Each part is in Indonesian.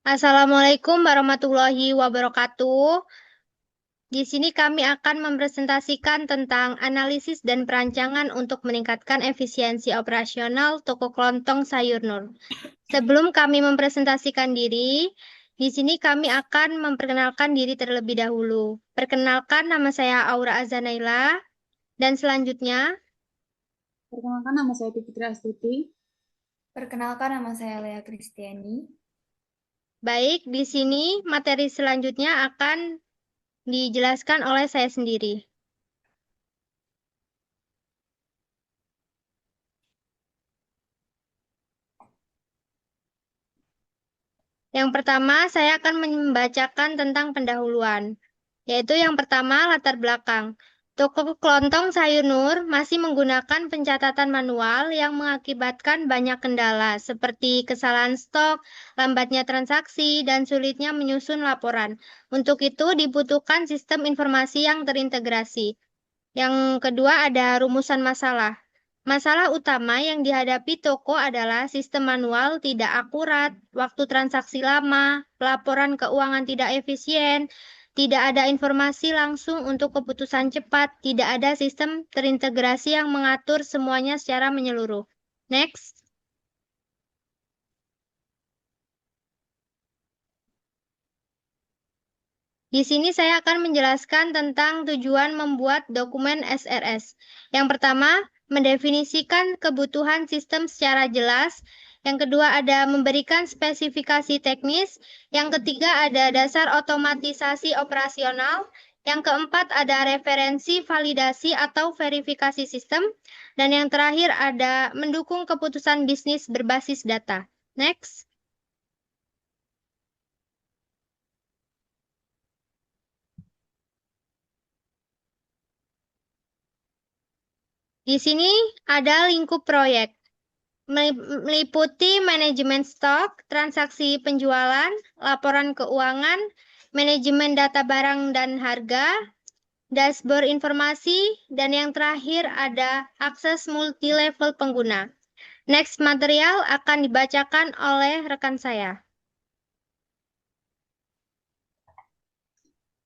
Assalamualaikum warahmatullahi wabarakatuh. Di sini kami akan mempresentasikan tentang analisis dan perancangan untuk meningkatkan efisiensi operasional toko kelontong Sayur Nur. Sebelum kami mempresentasikan diri, di sini kami akan memperkenalkan diri terlebih dahulu. Perkenalkan, nama saya Aura Azanaila, dan selanjutnya, Perkenalkan, nama saya Fitri Astuti. Perkenalkan, nama saya Lea Kristiani. baik, di sini materi selanjutnya akan dijelaskan oleh saya sendiri. Yang pertama, saya akan membacakan tentang pendahuluan, yaitu yang pertama, latar belakang. Toko kelontong Sayur Nur masih menggunakan pencatatan manual yang mengakibatkan banyak kendala, seperti kesalahan stok, lambatnya transaksi, dan sulitnya menyusun laporan. Untuk itu, dibutuhkan sistem informasi yang terintegrasi. Yang kedua, ada rumusan masalah. Masalah utama yang dihadapi toko adalah sistem manual tidak akurat, waktu transaksi lama, laporan keuangan tidak efisien, tidak ada informasi langsung untuk keputusan cepat, tidak ada sistem terintegrasi yang mengatur semuanya secara menyeluruh. Next. Di sini saya akan menjelaskan tentang tujuan membuat dokumen SRS. Yang pertama, mendefinisikan kebutuhan sistem secara jelas. Yang kedua, ada memberikan spesifikasi teknis. Yang ketiga, ada dasar otomatisasi operasional. Yang keempat, ada referensi validasi atau verifikasi sistem. Dan yang terakhir, ada mendukung keputusan bisnis berbasis data. Next. Di sini ada lingkup proyek. Meliputi manajemen stok, transaksi penjualan, laporan keuangan, manajemen data barang dan harga, dashboard informasi, dan yang terakhir ada akses multi-level pengguna. Next material akan dibacakan oleh rekan saya.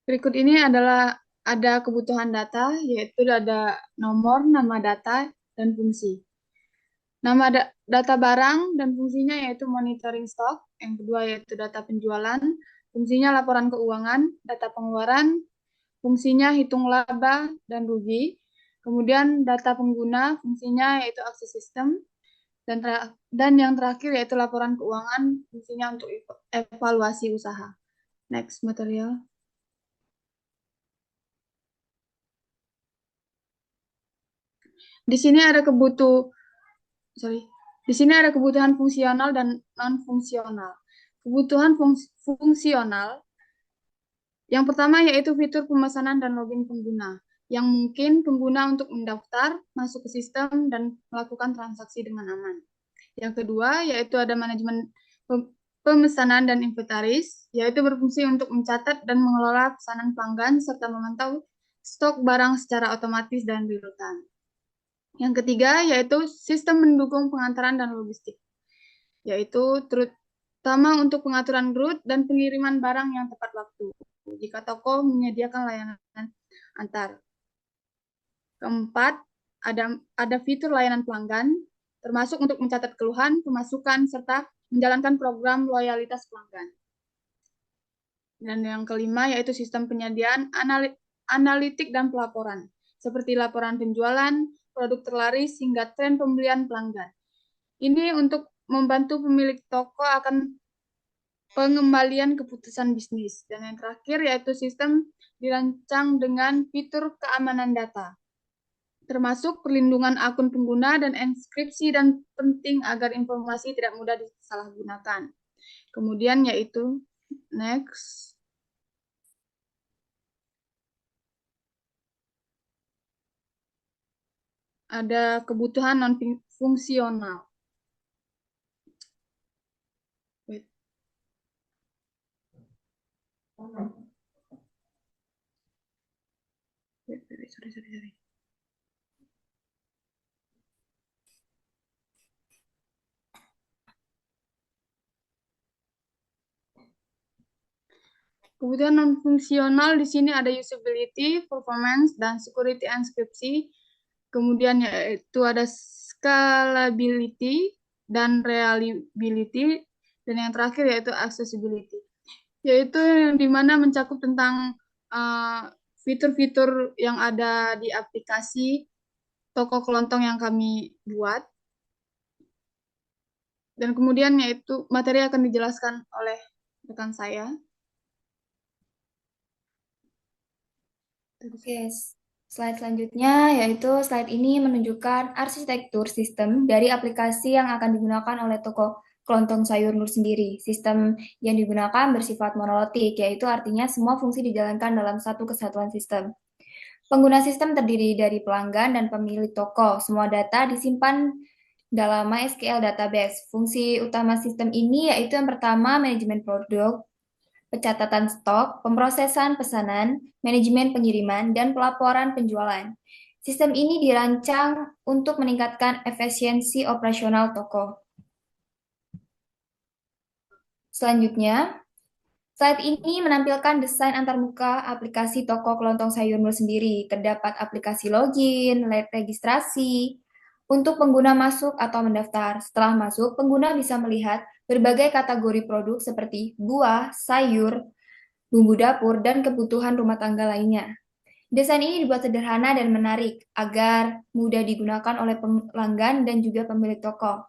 Berikut ini adalah ada kebutuhan data, yaitu ada nomor, nama data, dan fungsi. Nama data barang dan fungsinya yaitu monitoring stok. Yang kedua yaitu data penjualan, fungsinya laporan keuangan, data pengeluaran, fungsinya hitung laba dan rugi. Kemudian data pengguna, fungsinya yaitu akses sistem. Dan yang terakhir yaitu laporan keuangan, fungsinya untuk evaluasi usaha. Next material. Di sini ada Di sini ada kebutuhan fungsional dan non fungsional. Kebutuhan fungsional yang pertama yaitu fitur pemesanan dan login pengguna, yang mungkin pengguna untuk mendaftar, masuk ke sistem dan melakukan transaksi dengan aman. Yang kedua yaitu ada manajemen pemesanan dan inventaris, yaitu berfungsi untuk mencatat dan mengelola pesanan pelanggan serta memantau stok barang secara otomatis dan real time. Yang ketiga yaitu sistem mendukung pengantaran dan logistik, yaitu terutama untuk pengaturan route dan pengiriman barang yang tepat waktu jika toko menyediakan layanan antar. Keempat, ada fitur layanan pelanggan, termasuk untuk mencatat keluhan, pemasukan, serta menjalankan program loyalitas pelanggan. Dan yang kelima yaitu sistem penyediaan analitik dan pelaporan, seperti laporan penjualan, produk terlaris, hingga tren pembelian pelanggan. Ini untuk membantu pemilik toko akan pengembalian keputusan bisnis. Dan yang terakhir yaitu sistem dirancang dengan fitur keamanan data, termasuk perlindungan akun pengguna dan enkripsi dan penting agar informasi tidak mudah disalahgunakan. Kemudian yaitu next. Ada kebutuhan non fungsional. Wait. Sorry. Kebutuhan non-fungsional di sini ada usability, performance, dan security inskripsi. Kemudian yaitu ada scalability dan reliability. Dan yang terakhir yaitu accessibility. Yaitu yang dimana mencakup tentang fitur-fitur yang ada di aplikasi toko kelontong yang kami buat. Dan kemudian yaitu materi akan dijelaskan oleh rekan saya. Oke, slide selanjutnya yaitu slide ini menunjukkan arsitektur sistem dari aplikasi yang akan digunakan oleh toko kelontong sayur Nur sendiri. Sistem yang digunakan bersifat monolitik, yaitu artinya semua fungsi dijalankan dalam satu kesatuan sistem. Pengguna sistem terdiri dari pelanggan dan pemilik toko. Semua data disimpan dalam MySQL database. Fungsi utama sistem ini yaitu yang pertama, manajemen produk, pencatatan stok, pemrosesan pesanan, manajemen pengiriman, dan pelaporan penjualan. Sistem ini dirancang untuk meningkatkan efisiensi operasional toko. Selanjutnya, slide ini menampilkan desain antarmuka aplikasi toko kelontong sayur Nur sendiri. Terdapat aplikasi login, registrasi, untuk pengguna masuk atau mendaftar. Setelah masuk, pengguna bisa melihat berbagai kategori produk seperti buah, sayur, bumbu dapur, dan kebutuhan rumah tangga lainnya. Desain ini dibuat sederhana dan menarik agar mudah digunakan oleh pelanggan dan juga pemilik toko.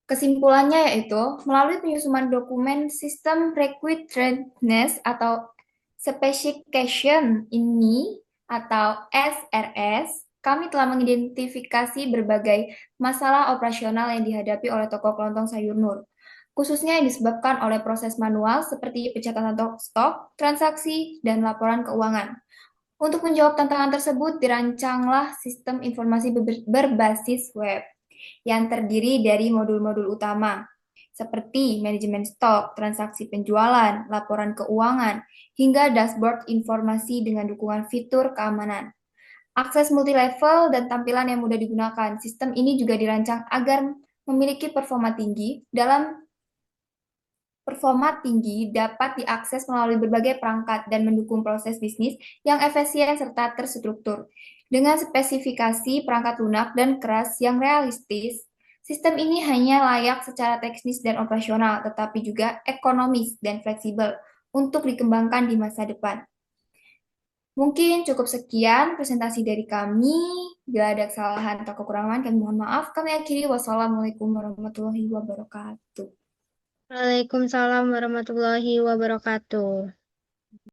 Kesimpulannya yaitu, melalui penyusunan dokumen sistem requirements atau specification ini atau SRS, kami telah mengidentifikasi berbagai masalah operasional yang dihadapi oleh toko kelontong sayur Nur, khususnya yang disebabkan oleh proses manual seperti pencatatan stok, transaksi, dan laporan keuangan. Untuk menjawab tantangan tersebut, dirancanglah sistem informasi berbasis web yang terdiri dari modul-modul utama, seperti manajemen stok, transaksi penjualan, laporan keuangan, hingga dashboard informasi dengan dukungan fitur keamanan. Akses multi-level dan tampilan yang mudah digunakan. Sistem ini juga dirancang agar memiliki performa tinggi dapat diakses melalui berbagai perangkat dan mendukung proses bisnis yang efisien serta terstruktur. Dengan spesifikasi perangkat lunak dan keras yang realistis, sistem ini hanya layak secara teknis dan operasional, tetapi juga ekonomis dan fleksibel untuk dikembangkan di masa depan. Mungkin cukup sekian presentasi dari kami. Bila ada kesalahan atau kekurangan, kami mohon maaf. Kami akhiri. Wassalamualaikum warahmatullahi wabarakatuh. Waalaikumsalam warahmatullahi wabarakatuh.